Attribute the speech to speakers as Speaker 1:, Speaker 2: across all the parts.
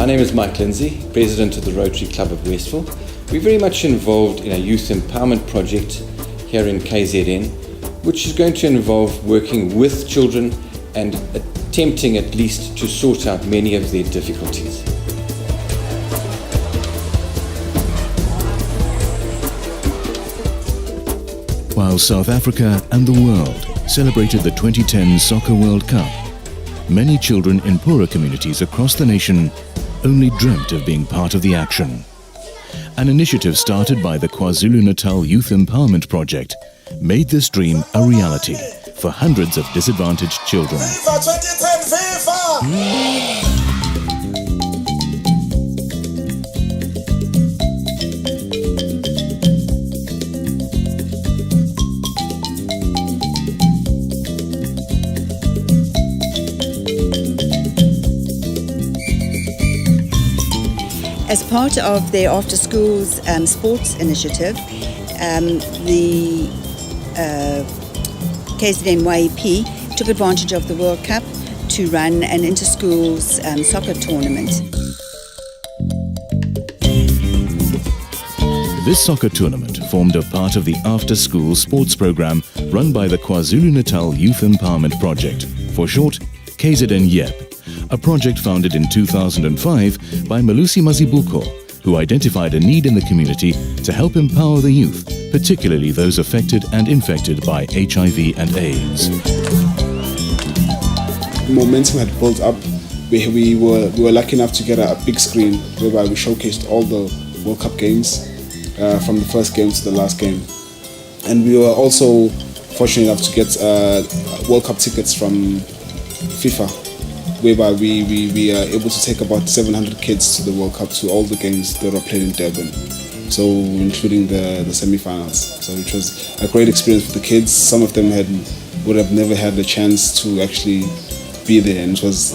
Speaker 1: name is Mike Lindsay, President of the Rotary Club of Westville. We're very much involved in a youth empowerment project here in KZN, which is going to involve working with children and attempting at least to sort out many of their difficulties.
Speaker 2: While South Africa and the world celebrated the 2010 Soccer World Cup, many children in poorer communities across the nation only dreamt of being part of the action. An initiative started by the KwaZulu-Natal Youth Empowerment Project made this dream a reality for hundreds of disadvantaged children.
Speaker 3: FIFA 2010 FIFA!
Speaker 4: As part of their after-schools sports initiative, the KZNYEP took advantage of the World Cup to run an inter-schools soccer tournament.
Speaker 2: This soccer tournament formed a part of the after-school sports program run by the KwaZulu-Natal Youth Empowerment Project, for short, KZNYEP. A project founded in 2005 by Malusi Mazibuku, who identified a need in the community to help empower the youth, particularly those affected and infected by HIV and AIDS.
Speaker 5: Momentum had built up. We were lucky enough to get a big screen whereby we showcased all the World Cup games from the first game to the last game. And we were also fortunate enough to get World Cup tickets from FIFA, whereby we are able to take about 700 kids to the World Cup, to all the games that were played in Durban, so including the semi-finals. So it was a great experience for the kids. Some of them would have never had the chance to actually be there, and it was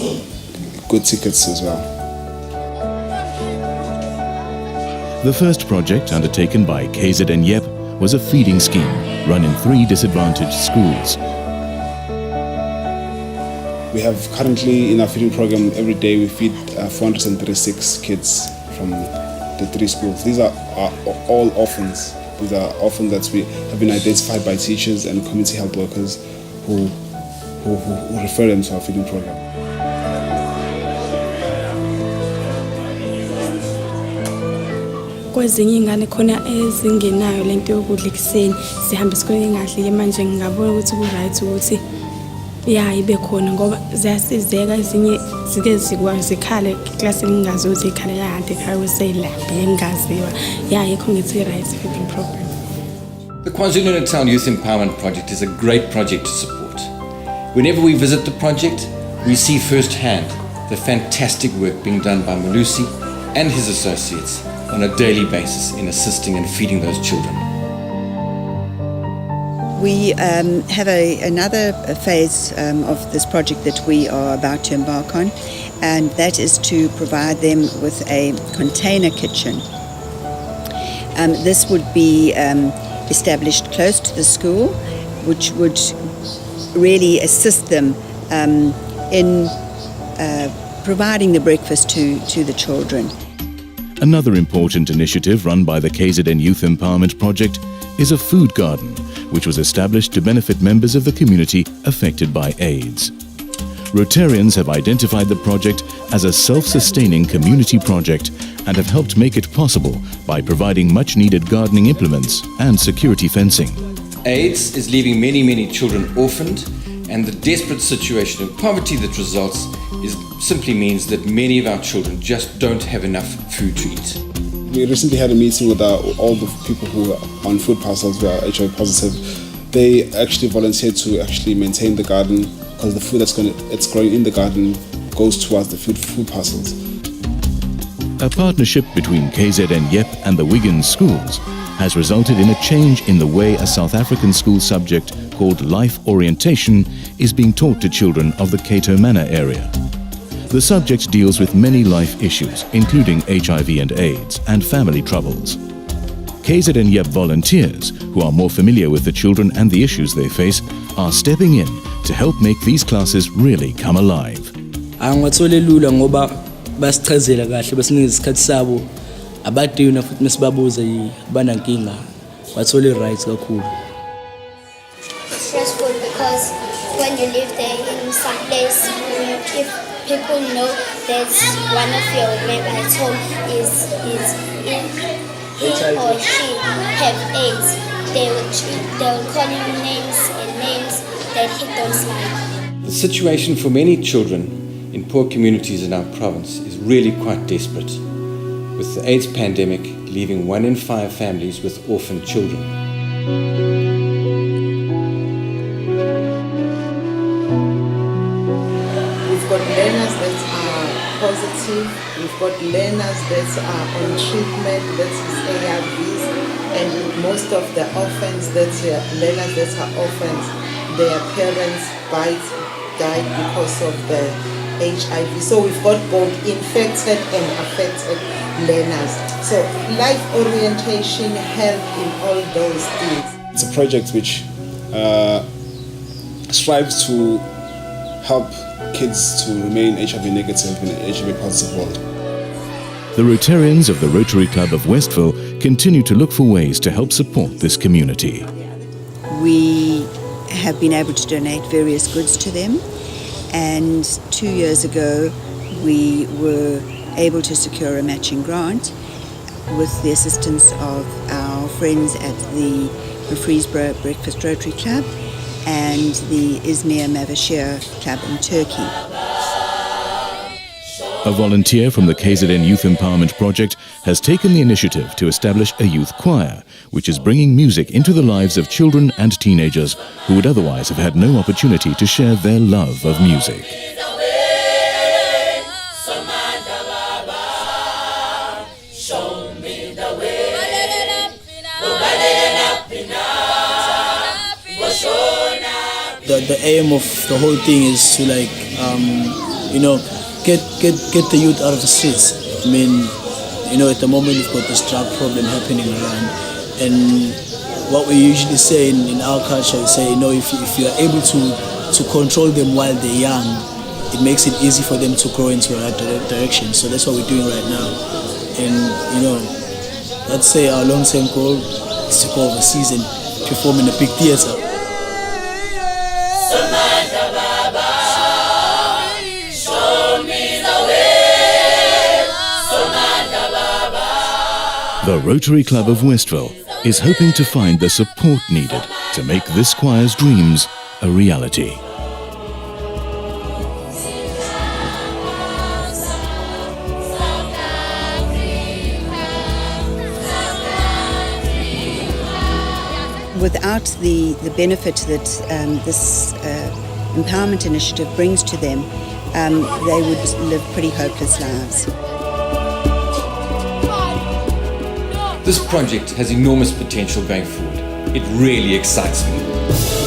Speaker 5: good tickets as well.
Speaker 2: The first project undertaken by KZNYEP was a feeding scheme run in 3 disadvantaged schools.
Speaker 5: We have currently in our feeding program, every day we feed 436 kids from the 3 schools. These are all orphans. These are orphans that we have been identified by teachers and community health workers who refer them to our feeding program.
Speaker 6: Kwezinye ingane khona ezingenayo lento yokudla ekseni sihambe sikhona engadlile manje ngingabona ukuthi ku right ukuthi ibe khona ngoba ziyasizeka ezinye zike zikhale eklasini ngingazi ukuthi ikhale kade ekhaya seyilambe engaziwa yikho ngithi right feeding program.
Speaker 1: The KwaZulu-Natal Youth Empowerment Project is a great project to support. Whenever we visit the project, we see firsthand the fantastic work being done by Malusi and his associates on a daily basis in assisting and feeding those children.
Speaker 4: We have another phase of this project that we are about to embark on, and that is to provide them with a container kitchen. This would be established close to the school, which would really assist them in providing the breakfast to the children.
Speaker 2: Another important initiative run by the KZN Youth Empowerment Project is a food garden, which was established to benefit members of the community affected by AIDS. Rotarians have identified the project as a self-sustaining community project and have helped make it possible by providing much-needed gardening implements and security fencing.
Speaker 1: AIDS is leaving many children orphaned, and the desperate situation of poverty that results simply means that many of our children just don't have enough food to eat.
Speaker 5: We recently had a meeting with all the people who are on food parcels who are HIV positive. They actually volunteered to actually maintain the garden, because the food that's growing in the garden goes towards the food parcels.
Speaker 2: A partnership between KZNYEP and the Wigan schools has resulted in a change in the way a South African school subject called life orientation is being taught to children of the Cato Manor area. The subject deals with many life issues, including HIV and AIDS and family troubles. KZNYEP volunteers, who are more familiar with the children and the issues they face, are stepping in to help make these classes really come alive.
Speaker 7: Angathole lula ngoba basichazela kahle basinikeza isikhathi sabo abadina futhi mesibabuza banankinga bathole right kakhulu.
Speaker 8: Stressful because when you live there in some place, if people know that one of your members at home is he or she have AIDS, they will call him names and names that he don't like.
Speaker 1: The situation for many children in poor communities in our province is really quite desperate, with the AIDS pandemic leaving 1 in 5 families with orphan children.
Speaker 9: We've got learners that are positive, we've got learners that are on treatment, that is ARVs, and most of the orphans, learners that are orphans, their parents died because of the HIV. So we've got both infected and affected learners. So life orientation help in all those things.
Speaker 5: It's a project which strives to help kids to remain HIV negative in an HIV positive world.
Speaker 2: The Rotarians of the Rotary Club of Westville continue to look for ways to help support this community.
Speaker 4: We have been able to donate various goods to them, and 2 years ago we were able to secure a matching grant with the assistance of our friends at the Murfreesboro Breakfast Rotary Club and the Izmir Mavashir Club in Turkey.
Speaker 2: A volunteer from the KZN Youth Empowerment Project has taken the initiative to establish a youth choir, which is bringing music into the lives of children and teenagers who would otherwise have had no opportunity to share their love of music.
Speaker 7: The aim of the whole thing is to get the youth out of the streets. I mean, at the moment we've got this drug problem happening around, and what we usually say in our culture is say, if you are able to control them while they're young, it makes it easy for them to grow into the right direction. So that's what we're doing right now. And let's say our long-term goal is to go overseas and perform in a big theater.
Speaker 2: The Rotary Club of Westville is hoping to find the support needed to make this choir's dreams a reality.
Speaker 4: Without the benefit that this empowerment initiative brings to them, they would live pretty hopeless lives.
Speaker 1: This project has enormous potential going forward. It really excites me.